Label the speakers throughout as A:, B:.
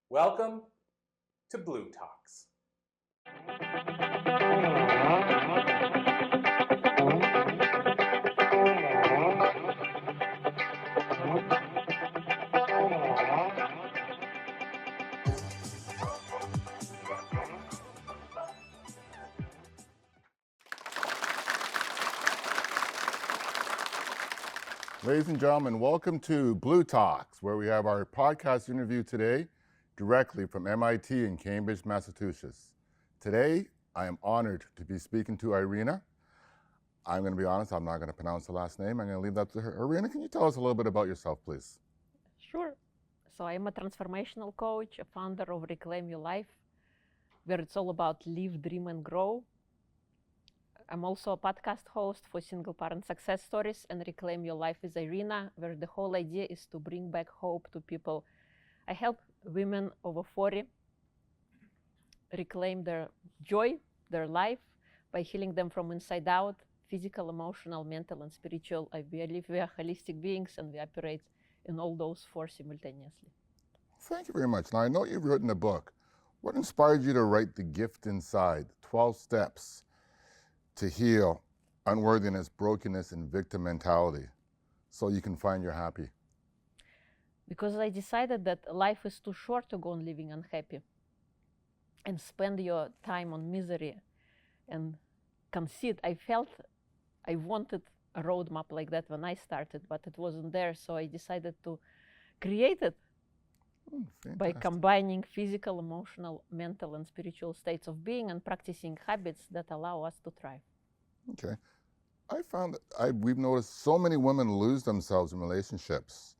A: Welcome to bLU Talks.
B: Ladies and gentlemen, welcome to bLU Talks, where we have our podcast interview today directly from MIT in Cambridge, Massachusetts. Today, I am honored to be speaking to Irina. I'm going to be honest, I'm not going to pronounce the last name. I'm going to leave that to her. Irina, can you tell us a little bit about yourself, please?
C: Sure. So I'm a transformational coach, a founder of Reclaim Your Life, where it's all about live, dream, and grow. I'm also a podcast host for Single Parent Success Stories and Reclaim Your Life with Irina, where the whole idea is to bring back hope to people. I help women over 40 reclaim their joy, their life, by healing them from inside out, physical, emotional, mental, and spiritual. I believe we are holistic beings and we operate in all those four simultaneously.
B: Thank you very much. Now, I know you've written a book. What inspired you to write The Gift Inside, 12 Steps to Heal Unworthiness, Brokenness, and Victim Mentality so you can find your happy?
C: Because I decided that life is too short to go on living unhappy and spend your time on misery and conceit. I felt I wanted a roadmap like that when I started, but it wasn't there. So I decided to create it by combining physical, emotional, mental, and spiritual states of being and practicing habits that allow us to thrive.
B: Okay. I found that we've noticed so many women lose themselves in relationships.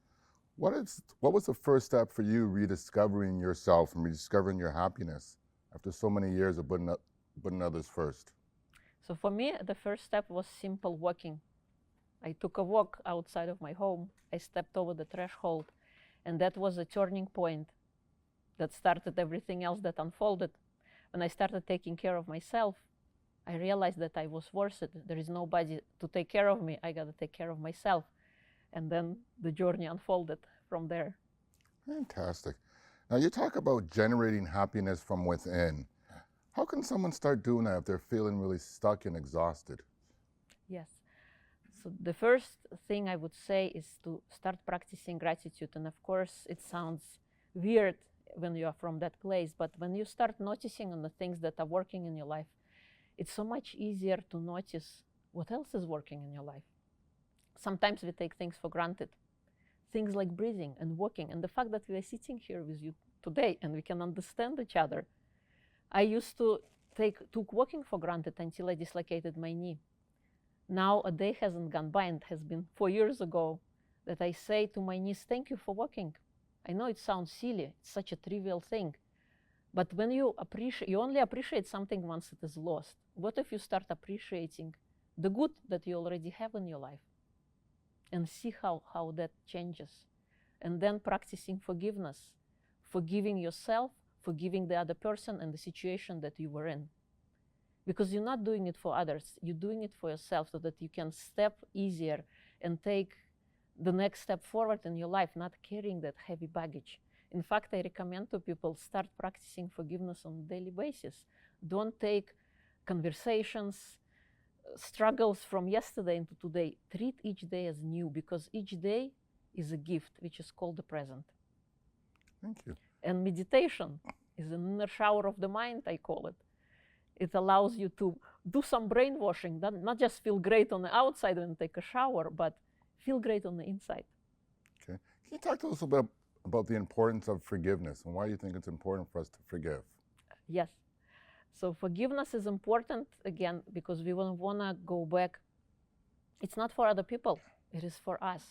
B: What was the first step for you rediscovering yourself and rediscovering your happiness after so many years of putting others first?
C: So for me, the first step was simple walking. I took a walk outside of my home. I stepped over the threshold, and that was a turning point that started everything else that unfolded. When I started taking care of myself, I realized that I was worth it. There is nobody to take care of me. I got to take care of myself. And then the journey unfolded from there.
B: Fantastic. Now, you talk about generating happiness from within. How can someone start doing that if they're feeling really stuck and exhausted?
C: Yes. So the first thing I would say is to start practicing gratitude. And of course, it sounds weird when you are from that place, but when you start noticing on the things that are working in your life, it's so much easier to notice what else is working in your life. Sometimes we take things for granted. Things like breathing and walking, and the fact that we are sitting here with you today and we can understand each other. I used to took walking for granted until I dislocated my knee. Now a day hasn't gone by, and it has been 4 years ago that I say to my knees, thank you for walking. I know it sounds silly, it's such a trivial thing, but when you only appreciate something once it is lost. What if you start appreciating the good that you already have in your life and see how that changes? And then practicing forgiveness, forgiving yourself, forgiving the other person and the situation that you were in. Because you're not doing it for others, you're doing it for yourself so that you can step easier and take the next step forward in your life, not carrying that heavy baggage. In fact, I recommend to people start practicing forgiveness on a daily basis. Don't take conversations, struggles from yesterday into today. Treat each day as new, because each day is a gift, which is called the present.
B: Thank you.
C: And meditation is an inner shower of the mind, I call it. It allows you to do some brainwashing, not just feel great on the outside when you take a shower, but feel great on the inside.
B: Okay. Can you talk to us a bit about the importance of forgiveness and why you think it's important for us to forgive?
C: Yes. So forgiveness is important, again, because we want to go back. It's not for other people. It is for us.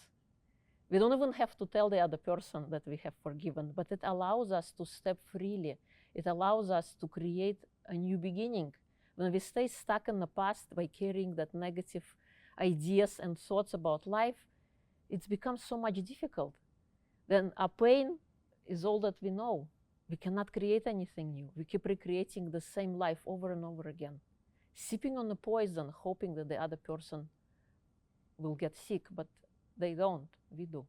C: We don't even have to tell the other person that we have forgiven, but it allows us to step freely. It allows us to create a new beginning. When we stay stuck in the past by carrying that negative ideas and thoughts about life, it becomes so much difficult. Then our pain is all that we know. We cannot create anything new. We keep recreating the same life over and over again, sipping on the poison, hoping that the other person will get sick, but they don't. We do.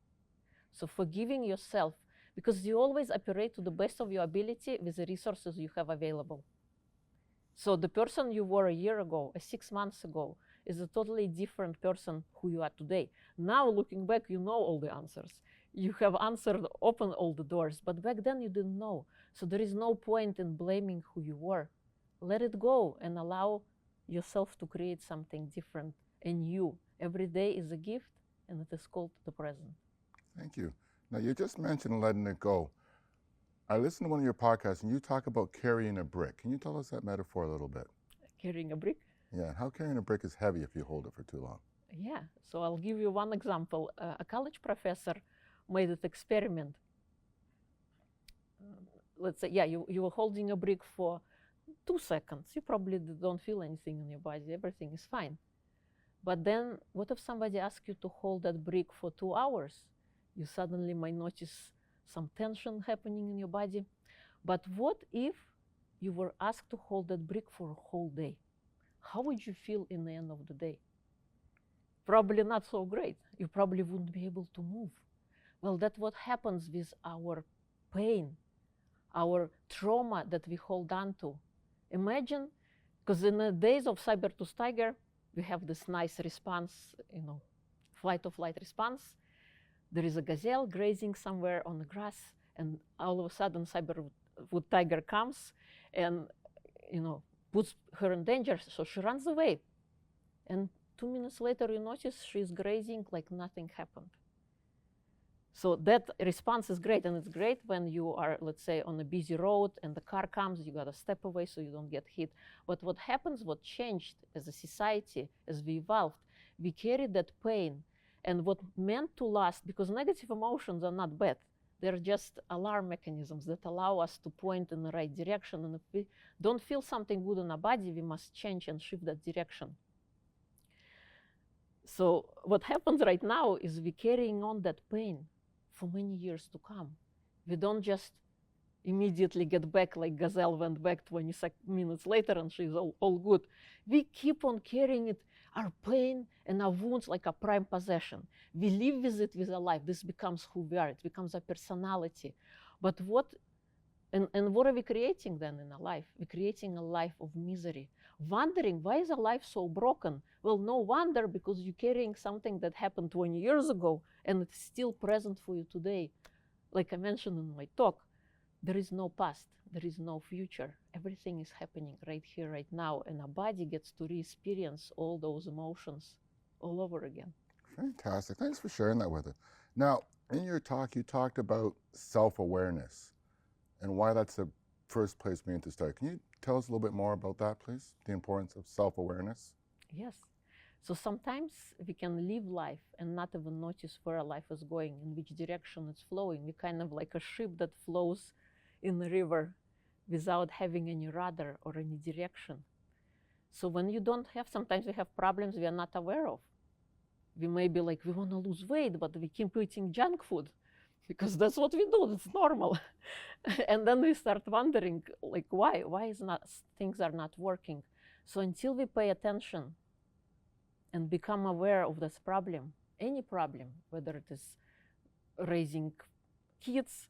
C: So forgiving yourself, because you always operate to the best of your ability with the resources you have available. So the person you were a year ago, 6 months ago, is a totally different person who you are today. Now, looking back, you know all the answers. You have answered, opened all the doors, but back then you didn't know. So there is no point in blaming who you were. Let it go and allow yourself to create something different and new. Every day is a gift, and it is called the present.
B: Thank you. Now, you just mentioned letting it go. I listened to one of your podcasts, and you talk about carrying a brick. Can you tell us that metaphor a little bit?
C: Carrying a brick?
B: Yeah, how carrying a brick is heavy if you hold it for too long.
C: Yeah, so I'll give you one example. A college professor made an experiment. Let's say, yeah, you were holding a brick for 2 seconds. You probably don't feel anything in your body. Everything is fine. But then what if somebody asks you to hold that brick for 2 hours? You suddenly might notice some tension happening in your body. But what if you were asked to hold that brick for a whole day? How would you feel in the end of the day? Probably not so great. You probably wouldn't be able to move. Well, that's what happens with our pain, our trauma that we hold on to. Imagine, because in the days of saber-tooth tiger, we have this nice response, flight or flight response. There is a gazelle grazing somewhere on the grass, and all of a sudden saber-tooth tiger comes and, puts her in danger, so she runs away. And 2 minutes later, you notice she's grazing like nothing happened. So that response is great, and it's great when you are, let's say, on a busy road and the car comes, you gotta step away so you don't get hit. But what happens, what changed as a society, as we evolved, we carried that pain, and what meant to last, because negative emotions are not bad. They're just alarm mechanisms that allow us to point in the right direction, and if we don't feel something good in our body, we must change and shift that direction. So what happens right now is we're carrying on that pain for many years to come. We don't just immediately get back like gazelle went back 20 minutes later and she's all good. We keep on carrying it, our pain and our wounds, like a prime possession. We live with it with our life. This becomes who we are. It becomes a personality. But what are we creating then in our life? We're creating a life of misery. Wondering, why is our life so broken? Well, no wonder, because you're carrying something that happened 20 years ago and it's still present for you today. Like I mentioned in my talk, there is no past, there is no future. Everything is happening right here, right now, and our body gets to re-experience all those emotions all over again.
B: Fantastic. Thanks for sharing that with us. Now, in your talk, you talked about self-awareness and why that's the first place we need to start. Can you tell us a little bit more about that, please? The importance of self-awareness?
C: Yes. So sometimes we can live life and not even notice where our life is going, in which direction it's flowing. We're kind of like a ship that flows in the river without having any rudder or any direction. So when you don't have, sometimes we have problems we are not aware of. We may be like, we want to lose weight, but we keep eating junk food because that's what we do, it's normal. And then we start wondering, like, why things are not working? So until we pay attention and become aware of this problem, any problem, whether it is raising kids,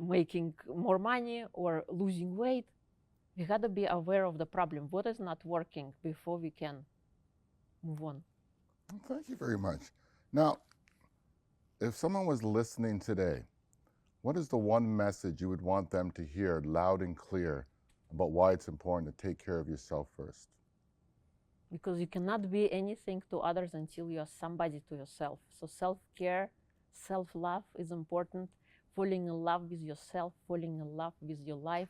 C: making more money, or losing weight, we got to be aware of the problem. What is not working before we can move on?
B: Thank you very much. Now, if someone was listening today, what is the one message you would want them to hear loud and clear about why it's important to take care of yourself first?
C: Because you cannot be anything to others until you are somebody to yourself. So self-care, self-love is important. Falling in love with yourself, falling in love with your life,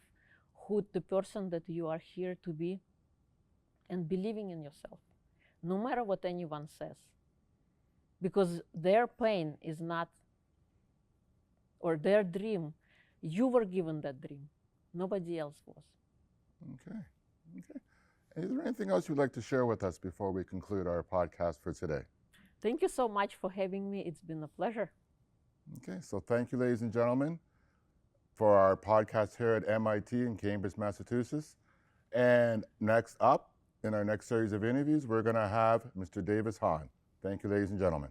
C: who the person that you are here to be, and believing in yourself, no matter what anyone says. Because their pain is not, or their dream, you were given that dream. Nobody else was.
B: Okay. Is there anything else you'd like to share with us before we conclude our podcast for today?
C: Thank you so much for having me. It's been a pleasure.
B: Okay, so thank you, ladies and gentlemen, for our podcast here at MIT in Cambridge, Massachusetts. And next up, in our next series of interviews, we're going to have Mr. Davis Hahn. Thank you, ladies and gentlemen.